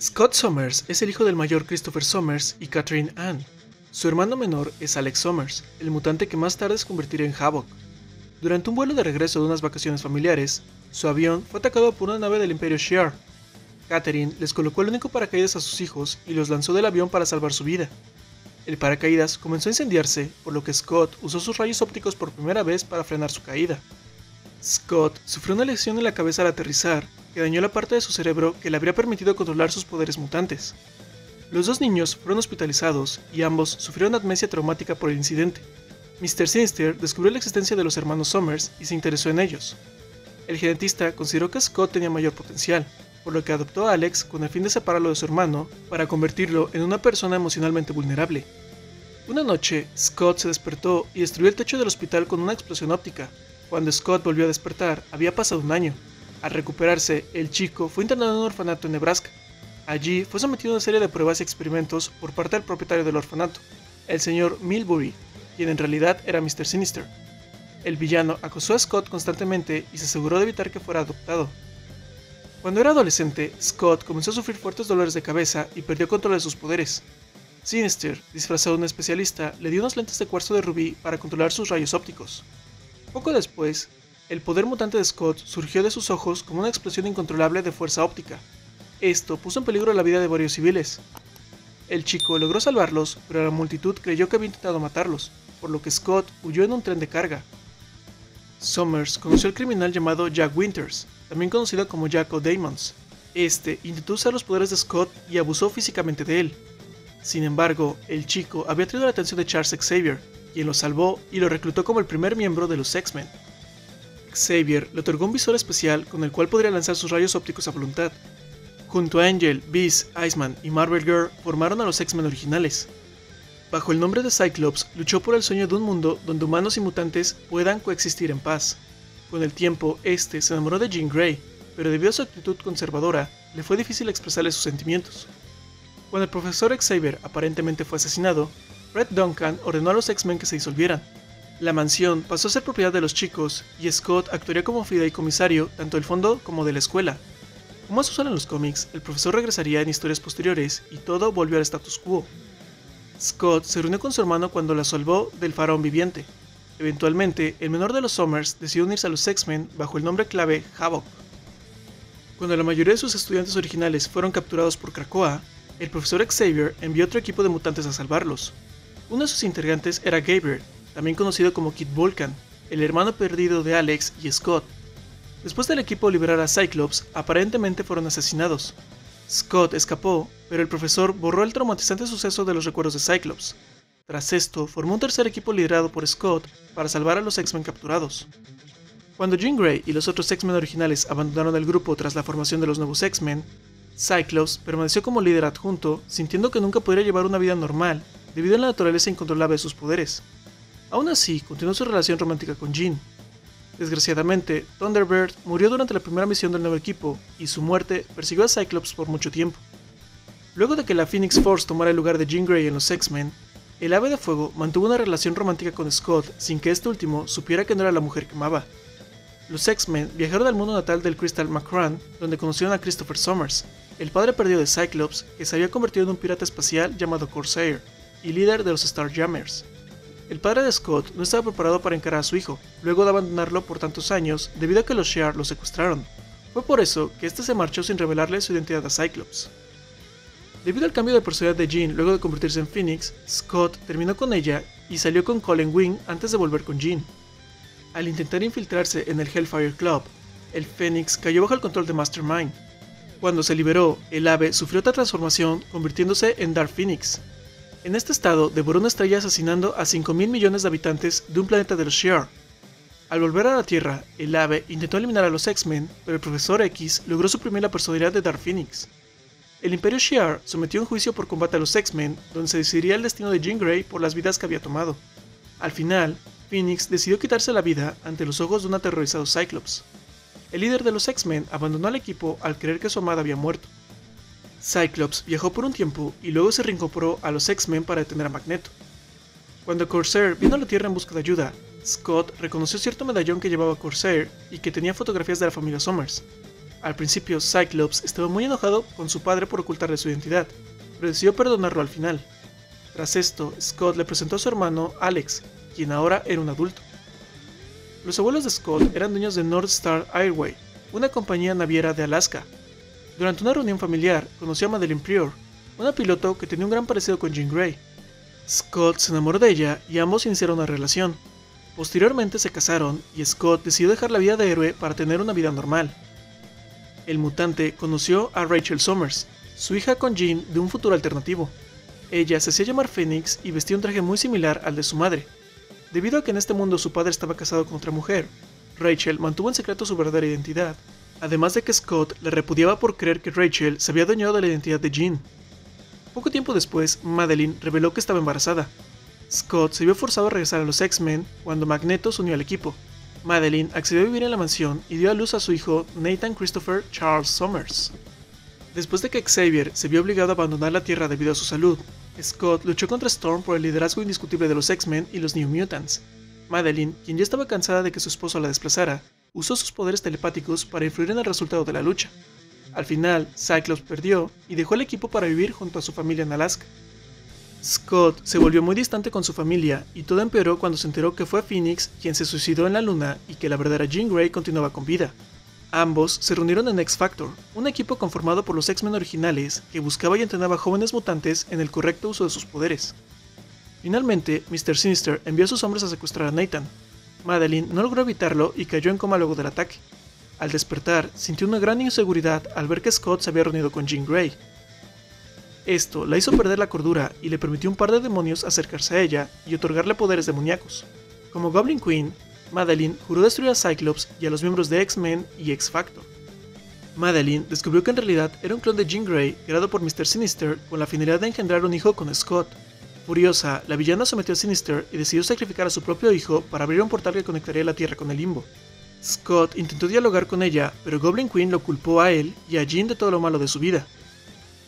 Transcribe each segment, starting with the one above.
Scott Summers es el hijo del mayor Christopher Summers y Catherine Ann. Su hermano menor es Alex Summers, el mutante que más tarde se convertiría en Havoc. Durante un vuelo de regreso de unas vacaciones familiares, su avión fue atacado por una nave del Imperio Shi'ar. Catherine les colocó el único paracaídas a sus hijos y los lanzó del avión para salvar su vida. El paracaídas comenzó a incendiarse, por lo que Scott usó sus rayos ópticos por primera vez para frenar su caída. Scott sufrió una lesión en la cabeza al aterrizar, que dañó la parte de su cerebro que le habría permitido controlar sus poderes mutantes. Los dos niños fueron hospitalizados y ambos sufrieron amnesia traumática por el incidente. Mr. Sinister descubrió la existencia de los hermanos Summers y se interesó en ellos. El genetista consideró que Scott tenía mayor potencial, por lo que adoptó a Alex con el fin de separarlo de su hermano para convertirlo en una persona emocionalmente vulnerable. Una noche, Scott se despertó y destruyó el techo del hospital con una explosión óptica. Cuando Scott volvió a despertar, había pasado un año. Al recuperarse, el chico fue internado en un orfanato en Nebraska. Allí fue sometido a una serie de pruebas y experimentos por parte del propietario del orfanato, el señor Milbury, quien en realidad era Mr. Sinister. El villano acosó a Scott constantemente y se aseguró de evitar que fuera adoptado. Cuando era adolescente, Scott comenzó a sufrir fuertes dolores de cabeza y perdió control de sus poderes. Sinister, disfrazado de un especialista, le dio unos lentes de cuarzo de rubí para controlar sus rayos ópticos. Poco después, el poder mutante de Scott surgió de sus ojos como una explosión incontrolable de fuerza óptica. Esto puso en peligro la vida de varios civiles. El chico logró salvarlos, pero la multitud creyó que había intentado matarlos, por lo que Scott huyó en un tren de carga. Summers conoció al criminal llamado Jack Winters, también conocido como Jack O'Damons. Este intentó usar los poderes de Scott y abusó físicamente de él. Sin embargo, el chico había atraído la atención de Charles Xavier, quien lo salvó y lo reclutó como el primer miembro de los X-Men. Xavier le otorgó un visor especial con el cual podría lanzar sus rayos ópticos a voluntad. Junto a Angel, Beast, Iceman y Marvel Girl formaron a los X-Men originales. Bajo el nombre de Cyclops, luchó por el sueño de un mundo donde humanos y mutantes puedan coexistir en paz. Con el tiempo, este se enamoró de Jean Grey, pero debido a su actitud conservadora, le fue difícil expresarle sus sentimientos. Cuando el profesor Xavier aparentemente fue asesinado, Red Duncan ordenó a los X-Men que se disolvieran. La mansión pasó a ser propiedad de los chicos, y Scott actuaría como fideicomisario tanto del fondo como de la escuela. Como es usual en los cómics, el profesor regresaría en historias posteriores y todo volvió al status quo. Scott se reunió con su hermano cuando la salvó del faraón viviente. Eventualmente, el menor de los Summers decidió unirse a los X-Men bajo el nombre clave Havoc. Cuando la mayoría de sus estudiantes originales fueron capturados por Krakoa, el profesor Xavier envió otro equipo de mutantes a salvarlos. Uno de sus integrantes era Gabriel, también conocido como Kid Vulcan, el hermano perdido de Alex y Scott. Después del equipo liberar a Cyclops, aparentemente fueron asesinados. Scott escapó, pero el profesor borró el traumatizante suceso de los recuerdos de Cyclops. Tras esto, formó un tercer equipo liderado por Scott para salvar a los X-Men capturados. Cuando Jean Grey y los otros X-Men originales abandonaron el grupo tras la formación de los nuevos X-Men, Cyclops permaneció como líder adjunto, sintiendo que nunca podría llevar una vida normal debido a la naturaleza incontrolable de sus poderes. Aún así, continuó su relación romántica con Jean. Desgraciadamente, Thunderbird murió durante la primera misión del nuevo equipo, y su muerte persiguió a Cyclops por mucho tiempo. Luego de que la Phoenix Force tomara el lugar de Jean Grey en los X-Men, el Ave de Fuego mantuvo una relación romántica con Scott sin que este último supiera que no era la mujer que amaba. Los X-Men viajaron al mundo natal del Crystal Macron, donde conocieron a Christopher Summers, el padre perdido de Cyclops, que se había convertido en un pirata espacial llamado Corsair, y líder de los Starjammers. El padre de Scott no estaba preparado para encarar a su hijo, luego de abandonarlo por tantos años debido a que los Shi'ar lo secuestraron. Fue por eso que este se marchó sin revelarle su identidad a Cyclops. Debido al cambio de personalidad de Jean luego de convertirse en Phoenix, Scott terminó con ella y salió con Colin Wing antes de volver con Jean. Al intentar infiltrarse en el Hellfire Club, el Phoenix cayó bajo el control de Mastermind. Cuando se liberó, el ave sufrió otra transformación, convirtiéndose en Dark Phoenix. En este estado, devoró una estrella asesinando a 5.000 millones de habitantes de un planeta de los Shi'ar. Al volver a la Tierra, el ave intentó eliminar a los X-Men, pero el Profesor X logró suprimir la personalidad de Dark Phoenix. El Imperio Shi'ar sometió un juicio por combate a los X-Men, donde se decidiría el destino de Jean Grey por las vidas que había tomado. Al final, Phoenix decidió quitarse la vida ante los ojos de un aterrorizado Cyclops. El líder de los X-Men abandonó al equipo al creer que su amada había muerto. Cyclops viajó por un tiempo y luego se reincorporó a los X-Men para detener a Magneto. Cuando Corsair vino a la Tierra en busca de ayuda, Scott reconoció cierto medallón que llevaba Corsair y que tenía fotografías de la familia Summers. Al principio, Cyclops estaba muy enojado con su padre por ocultarle su identidad, pero decidió perdonarlo al final. Tras esto, Scott le presentó a su hermano Alex, quien ahora era un adulto. Los abuelos de Scott eran dueños de North Star Airway, una compañía naviera de Alaska. Durante una reunión familiar, conoció a Madeline Pryor, una piloto que tenía un gran parecido con Jean Grey. Scott se enamoró de ella y ambos iniciaron una relación. Posteriormente se casaron y Scott decidió dejar la vida de héroe para tener una vida normal. El mutante conoció a Rachel Summers, su hija con Jean de un futuro alternativo. Ella se hacía llamar Phoenix y vestía un traje muy similar al de su madre. Debido a que en este mundo su padre estaba casado con otra mujer, Rachel mantuvo en secreto su verdadera identidad, además de que Scott la repudiaba por creer que Rachel se había adueñado de la identidad de Jean. Poco tiempo después, Madeline reveló que estaba embarazada. Scott se vio forzado a regresar a los X-Men cuando Magneto se unió al equipo. Madeline accedió a vivir en la mansión y dio a luz a su hijo Nathan Christopher Charles Summers. Después de que Xavier se vio obligado a abandonar la Tierra debido a su salud, Scott luchó contra Storm por el liderazgo indiscutible de los X-Men y los New Mutants. Madeline, quien ya estaba cansada de que su esposo la desplazara, usó sus poderes telepáticos para influir en el resultado de la lucha. Al final, Cyclops perdió y dejó el equipo para vivir junto a su familia en Alaska. Scott se volvió muy distante con su familia y todo empeoró cuando se enteró que fue Phoenix quien se suicidó en la luna y que la verdadera Jean Grey continuaba con vida. Ambos se reunieron en X-Factor, un equipo conformado por los X-Men originales que buscaba y entrenaba jóvenes mutantes en el correcto uso de sus poderes. Finalmente, Mr. Sinister envió a sus hombres a secuestrar a Nathan. Madeline no logró evitarlo y cayó en coma luego del ataque. Al despertar, sintió una gran inseguridad al ver que Scott se había reunido con Jean Grey. Esto la hizo perder la cordura y le permitió a un par de demonios acercarse a ella y otorgarle poderes demoníacos. Como Goblin Queen, Madeline juró destruir a Cyclops y a los miembros de X-Men y X-Factor. Madeline descubrió que en realidad era un clon de Jean Grey creado por Mr. Sinister con la finalidad de engendrar un hijo con Scott. Furiosa, la villana sometió a Sinister y decidió sacrificar a su propio hijo para abrir un portal que conectaría la Tierra con el Limbo. Scott intentó dialogar con ella, pero Goblin Queen lo culpó a él y a Jean de todo lo malo de su vida.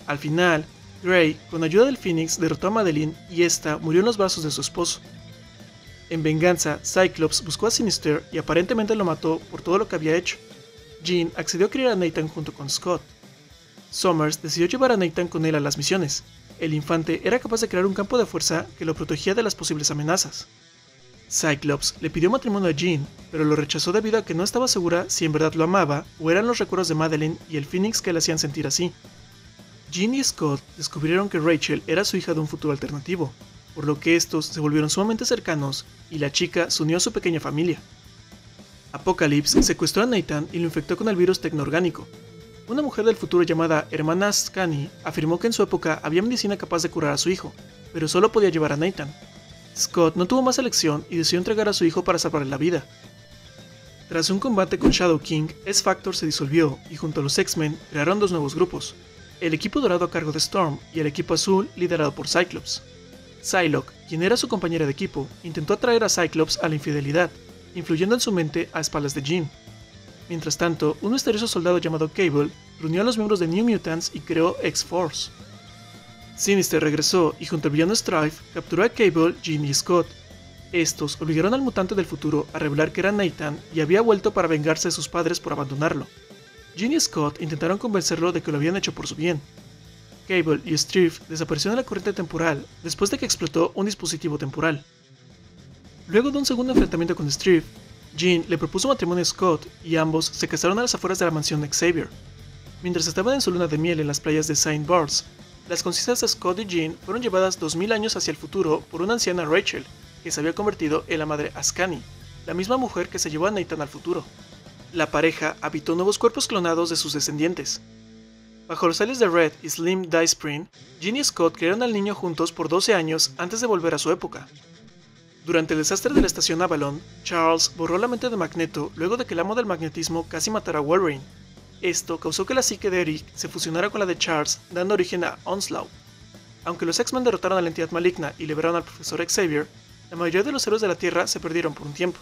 Al final, Grey, con ayuda del Phoenix, derrotó a Madeline y esta murió en los brazos de su esposo. En venganza, Cyclops buscó a Sinister y aparentemente lo mató por todo lo que había hecho. Jean accedió a criar a Nathan junto con Scott. Summers decidió llevar a Nathan con él a las misiones. El infante era capaz de crear un campo de fuerza que lo protegía de las posibles amenazas. Cyclops le pidió matrimonio a Jean, pero lo rechazó debido a que no estaba segura si en verdad lo amaba o eran los recuerdos de Madeline y el Phoenix que le hacían sentir así. Jean y Scott descubrieron que Rachel era su hija de un futuro alternativo, por lo que estos se volvieron sumamente cercanos y la chica se unió a su pequeña familia. Apocalypse secuestró a Nathan y lo infectó con el virus tecnoorgánico. Una mujer del futuro llamada Hermana Ascani afirmó que en su época había medicina capaz de curar a su hijo, pero solo podía llevar a Nathan. Scott no tuvo más elección y decidió entregar a su hijo para salvarle la vida. Tras un combate con Shadow King, X-Factor se disolvió y junto a los X-Men crearon dos nuevos grupos, el equipo dorado a cargo de Storm y el equipo azul liderado por Cyclops. Psylocke, quien era su compañera de equipo, intentó atraer a Cyclops a la infidelidad, influyendo en su mente a espaldas de Jean. Mientras tanto, un misterioso soldado llamado Cable reunió a los miembros de New Mutants y creó X-Force. Sinister regresó y junto al villano Strife capturó a Cable, Jean y Scott. Estos obligaron al mutante del futuro a revelar que era Nathan y había vuelto para vengarse de sus padres por abandonarlo. Jean y Scott intentaron convencerlo de que lo habían hecho por su bien. Cable y Strife desaparecieron de la corriente temporal después de que explotó un dispositivo temporal. Luego de un segundo enfrentamiento con Strife, Jean le propuso matrimonio a Scott y ambos se casaron a las afueras de la mansión de Xavier. Mientras estaban en su luna de miel en las playas de Saint Barts, las conciencias de Scott y Jean fueron llevadas 2000 años hacia el futuro por una anciana Rachel, que se había convertido en la madre Ascani, la misma mujer que se llevó a Nathan al futuro. La pareja habitó nuevos cuerpos clonados de sus descendientes. Bajo los alias de Red y Slim Dayspring, Jean y Scott criaron al niño juntos por 12 años antes de volver a su época. Durante el desastre de la estación Avalon, Charles borró la mente de Magneto luego de que el amo del magnetismo casi matara a Wolverine. Esto causó que la psique de Eric se fusionara con la de Charles, dando origen a Onslaught. Aunque los X-Men derrotaron a la entidad maligna y liberaron al profesor Xavier, la mayoría de los héroes de la Tierra se perdieron por un tiempo.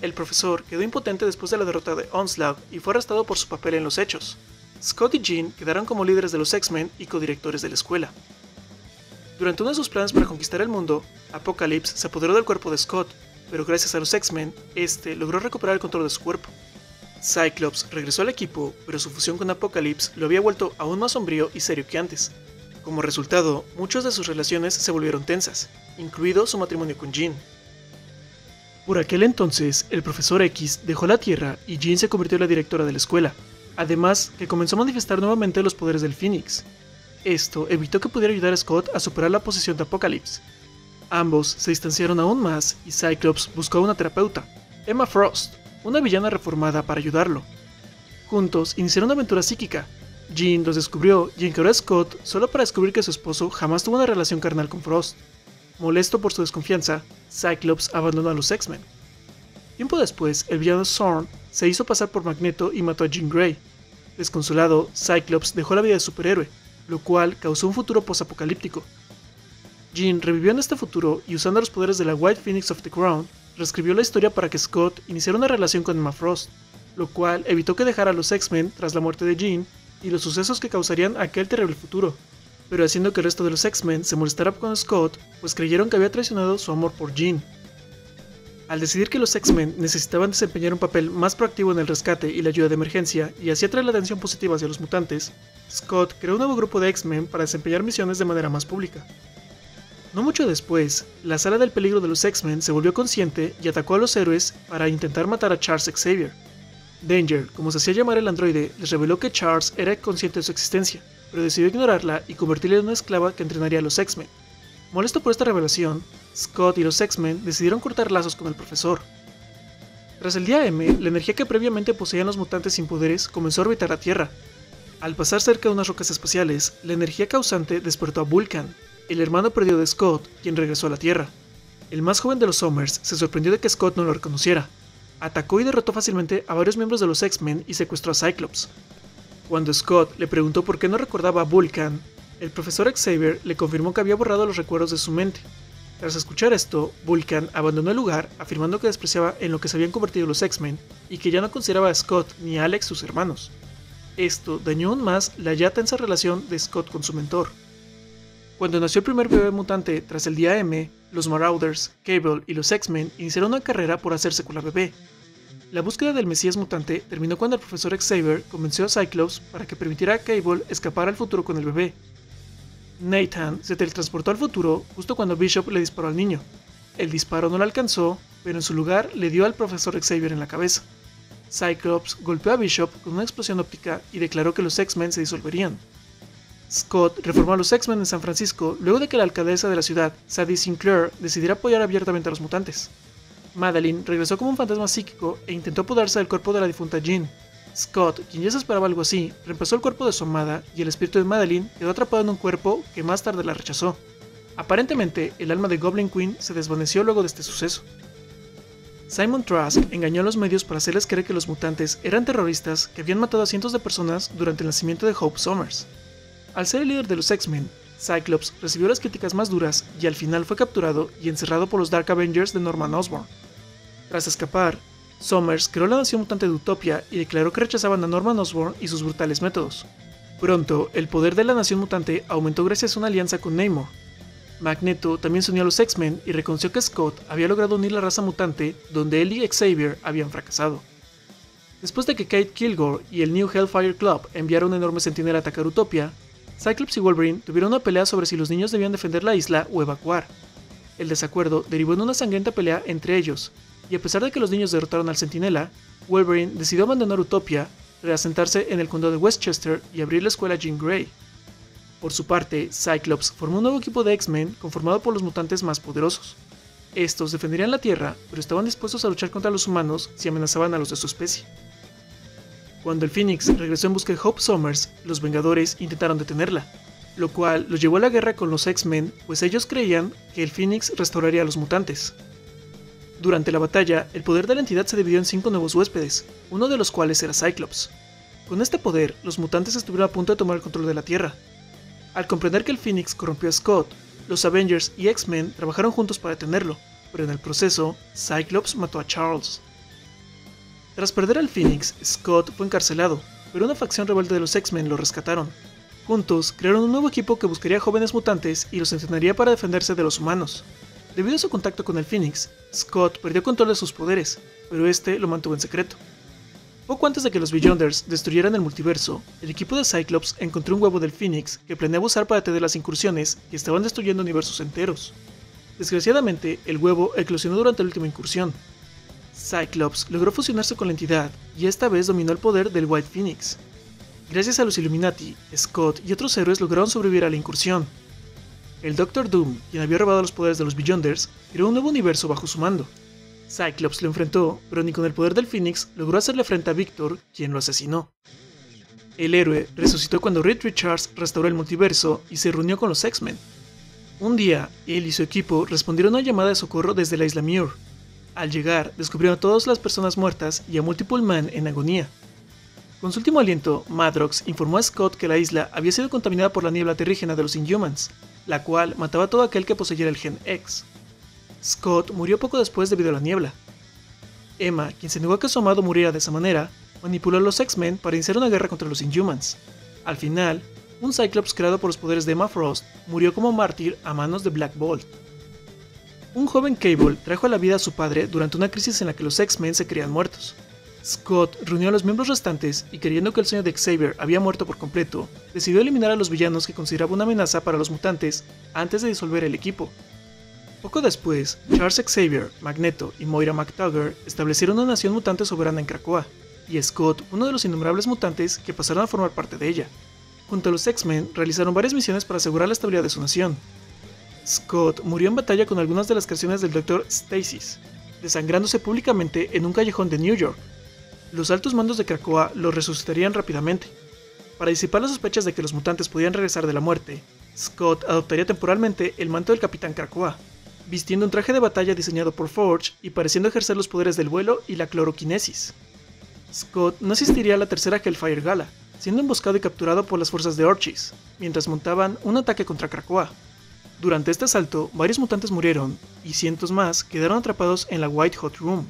El profesor quedó impotente después de la derrota de Onslaught y fue arrestado por su papel en los hechos. Scott y Jean quedaron como líderes de los X-Men y codirectores de la escuela. Durante uno de sus planes para conquistar el mundo, Apocalypse se apoderó del cuerpo de Scott, pero gracias a los X-Men, este logró recuperar el control de su cuerpo. Cyclops regresó al equipo, pero su fusión con Apocalypse lo había vuelto aún más sombrío y serio que antes. Como resultado, muchas de sus relaciones se volvieron tensas, incluido su matrimonio con Jean. Por aquel entonces, el Profesor X dejó la Tierra y Jean se convirtió en la directora de la escuela, además que comenzó a manifestar nuevamente los poderes del Phoenix. Esto evitó que pudiera ayudar a Scott a superar la posesión de Apocalypse. Ambos se distanciaron aún más y Cyclops buscó a una terapeuta, Emma Frost, una villana reformada, para ayudarlo. Juntos iniciaron una aventura psíquica. Jean los descubrió y encaró a Scott solo para descubrir que su esposo jamás tuvo una relación carnal con Frost. Molesto por su desconfianza, Cyclops abandonó a los X-Men. Tiempo después, el villano Zorn se hizo pasar por Magneto y mató a Jean Grey. Desconsolado, Cyclops dejó la vida de superhéroe, lo cual causó un futuro posapocalíptico. Jean revivió en este futuro y, usando los poderes de la White Phoenix of the Crown, reescribió la historia para que Scott iniciara una relación con Emma Frost, lo cual evitó que dejara a los X-Men tras la muerte de Jean y los sucesos que causarían aquel terrible futuro, pero haciendo que el resto de los X-Men se molestara con Scott, pues creyeron que había traicionado su amor por Jean. Al decidir que los X-Men necesitaban desempeñar un papel más proactivo en el rescate y la ayuda de emergencia y así atraer la atención positiva hacia los mutantes, Scott creó un nuevo grupo de X-Men para desempeñar misiones de manera más pública. No mucho después, la sala del peligro de los X-Men se volvió consciente y atacó a los héroes para intentar matar a Charles Xavier. Danger, como se hacía llamar el androide, les reveló que Charles era consciente de su existencia, pero decidió ignorarla y convertirla en una esclava que entrenaría a los X-Men. Molesto por esta revelación, Scott y los X-Men decidieron cortar lazos con el profesor. Tras el día M, la energía que previamente poseían los mutantes sin poderes comenzó a orbitar la Tierra. Al pasar cerca de unas rocas espaciales, la energía causante despertó a Vulcan, el hermano perdido de Scott, quien regresó a la Tierra. El más joven de los Summers se sorprendió de que Scott no lo reconociera. Atacó y derrotó fácilmente a varios miembros de los X-Men y secuestró a Cyclops. Cuando Scott le preguntó por qué no recordaba a Vulcan, el profesor Xavier le confirmó que había borrado los recuerdos de su mente. Tras escuchar esto, Vulcan abandonó el lugar, afirmando que despreciaba en lo que se habían convertido los X-Men y que ya no consideraba a Scott ni a Alex sus hermanos. Esto dañó aún más la ya tensa relación de Scott con su mentor. Cuando nació el primer bebé mutante tras el día M, los Marauders, Cable y los X-Men iniciaron una carrera por hacerse con la bebé. La búsqueda del Mesías mutante terminó cuando el profesor Xavier convenció a Cyclops para que permitiera a Cable escapar al futuro con el bebé. Nathan se teletransportó al futuro justo cuando Bishop le disparó al niño. El disparo no le alcanzó, pero en su lugar le dio al profesor Xavier en la cabeza. Cyclops golpeó a Bishop con una explosión óptica y declaró que los X-Men se disolverían. Scott reformó a los X-Men en San Francisco luego de que la alcaldesa de la ciudad, Sadie Sinclair, decidiera apoyar abiertamente a los mutantes. Madeline regresó como un fantasma psíquico e intentó apoderarse del cuerpo de la difunta Jean. Scott, quien ya se esperaba algo así, reemplazó el cuerpo de su amada y el espíritu de Madeline quedó atrapado en un cuerpo que más tarde la rechazó. Aparentemente, el alma de Goblin Queen se desvaneció luego de este suceso. Simon Trask engañó a los medios para hacerles creer que los mutantes eran terroristas que habían matado a cientos de personas durante el nacimiento de Hope Summers. Al ser el líder de los X-Men, Cyclops recibió las críticas más duras y al final fue capturado y encerrado por los Dark Avengers de Norman Osborn. Tras escapar, Summers creó la nación mutante de Utopia y declaró que rechazaban a Norman Osborn y sus brutales métodos. Pronto, el poder de la nación mutante aumentó gracias a una alianza con Namor. Magneto también se unió a los X-Men y reconoció que Scott había logrado unir la raza mutante donde él y Xavier habían fracasado. Después de que Kate Kilgore y el New Hellfire Club enviaron un enorme centinela a atacar Utopia, Cyclops y Wolverine tuvieron una pelea sobre si los niños debían defender la isla o evacuar. El desacuerdo derivó en una sangrienta pelea entre ellos, y a pesar de que los niños derrotaron al centinela, Wolverine decidió abandonar Utopia, reasentarse en el condado de Westchester y abrir la escuela Jean Grey. Por su parte, Cyclops formó un nuevo equipo de X-Men conformado por los mutantes más poderosos. Estos defenderían la Tierra, pero estaban dispuestos a luchar contra los humanos si amenazaban a los de su especie. Cuando el Phoenix regresó en busca de Hope Summers, los Vengadores intentaron detenerla, lo cual los llevó a la guerra con los X-Men, pues ellos creían que el Phoenix restauraría a los mutantes. Durante la batalla, el poder de la entidad se dividió en 5 nuevos huéspedes, uno de los cuales era Cyclops. Con este poder, los mutantes estuvieron a punto de tomar el control de la Tierra. Al comprender que el Phoenix corrompió a Scott, los Avengers y X-Men trabajaron juntos para detenerlo, pero en el proceso, Cyclops mató a Charles. Tras perder al Phoenix, Scott fue encarcelado, pero una facción rebelde de los X-Men lo rescataron. Juntos, crearon un nuevo equipo que buscaría jóvenes mutantes y los entrenaría para defenderse de los humanos. Debido a su contacto con el Phoenix, Scott perdió control de sus poderes, pero este lo mantuvo en secreto. Poco antes de que los Beyonders destruyeran el multiverso, el equipo de Cyclops encontró un huevo del Phoenix que planeaba usar para detener las incursiones que estaban destruyendo universos enteros. Desgraciadamente, el huevo eclosionó durante la última incursión. Cyclops logró fusionarse con la entidad y esta vez dominó el poder del White Phoenix. Gracias a los Illuminati, Scott y otros héroes lograron sobrevivir a la incursión. El Doctor Doom, quien había robado los poderes de los Beyonders, creó un nuevo universo bajo su mando. Cyclops lo enfrentó, pero ni con el poder del Phoenix logró hacerle frente a Victor, quien lo asesinó. El héroe resucitó cuando Reed Richards restauró el multiverso y se reunió con los X-Men. Un día, él y su equipo respondieron a una llamada de socorro desde la isla Muir. Al llegar, descubrieron a todas las personas muertas y a Multiple Man en agonía. Con su último aliento, Madrox informó a Scott que la isla había sido contaminada por la niebla terrígena de los Inhumans, la cual mataba a todo aquel que poseyera el gen X. Scott murió poco después debido a la niebla. Emma, quien se negó a que su amado muriera de esa manera, manipuló a los X-Men para iniciar una guerra contra los Inhumans. Al final, un Cyclops creado por los poderes de Emma Frost murió como mártir a manos de Black Bolt. Un joven Cable trajo a la vida a su padre durante una crisis en la que los X-Men se creían muertos. Scott reunió a los miembros restantes y, creyendo que el sueño de Xavier había muerto por completo, decidió eliminar a los villanos que consideraba una amenaza para los mutantes antes de disolver el equipo. Poco después, Charles Xavier, Magneto y Moira McTaggart establecieron una nación mutante soberana en Krakoa, y Scott, uno de los innumerables mutantes que pasaron a formar parte de ella. Junto a los X-Men, realizaron varias misiones para asegurar la estabilidad de su nación. Scott murió en batalla con algunas de las creaciones del Dr. Stasis, desangrándose públicamente en un callejón de New York. Los altos mandos de Krakoa lo resucitarían rápidamente. Para disipar las sospechas de que los mutantes podían regresar de la muerte, Scott adoptaría temporalmente el manto del Capitán Krakoa, vistiendo un traje de batalla diseñado por Forge y pareciendo ejercer los poderes del vuelo y la cloroquinesis. Scott no asistiría a la tercera Hellfire Gala, siendo emboscado y capturado por las fuerzas de Orchis, mientras montaban un ataque contra Krakoa. Durante este asalto, varios mutantes murieron, y cientos más quedaron atrapados en la White Hot Room.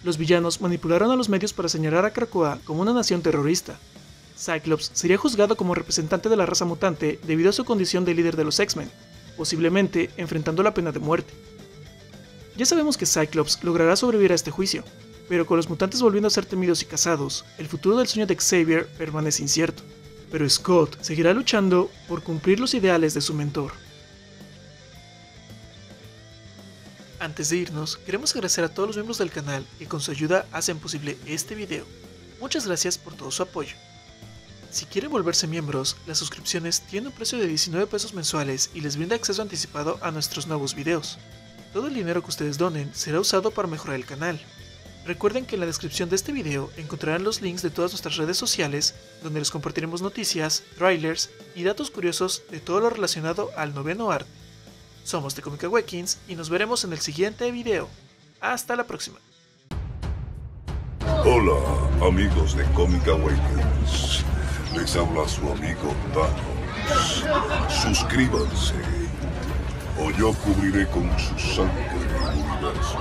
Los villanos manipularon a los medios para señalar a Krakoa como una nación terrorista. Cyclops sería juzgado como representante de la raza mutante debido a su condición de líder de los X-Men, posiblemente enfrentando la pena de muerte. Ya sabemos que Cyclops logrará sobrevivir a este juicio, pero con los mutantes volviendo a ser temidos y cazados, el futuro del sueño de Xavier permanece incierto. Pero Scott seguirá luchando por cumplir los ideales de su mentor. Antes de irnos, queremos agradecer a todos los miembros del canal que con su ayuda hacen posible este video. Muchas gracias por todo su apoyo. Si quieren volverse miembros, las suscripciones tienen un precio de 19 pesos mensuales y les brinda acceso anticipado a nuestros nuevos videos. Todo el dinero que ustedes donen será usado para mejorar el canal. Recuerden que en la descripción de este video encontrarán los links de todas nuestras redes sociales, donde les compartiremos noticias, trailers y datos curiosos de todo lo relacionado al noveno arte. Somos The Comic Awakens y nos veremos en el siguiente video. Hasta la próxima. Hola, amigos de Comic Awakens. Les habla su amigo Thanos. Suscríbanse, o yo cubriré con su sangre el universo.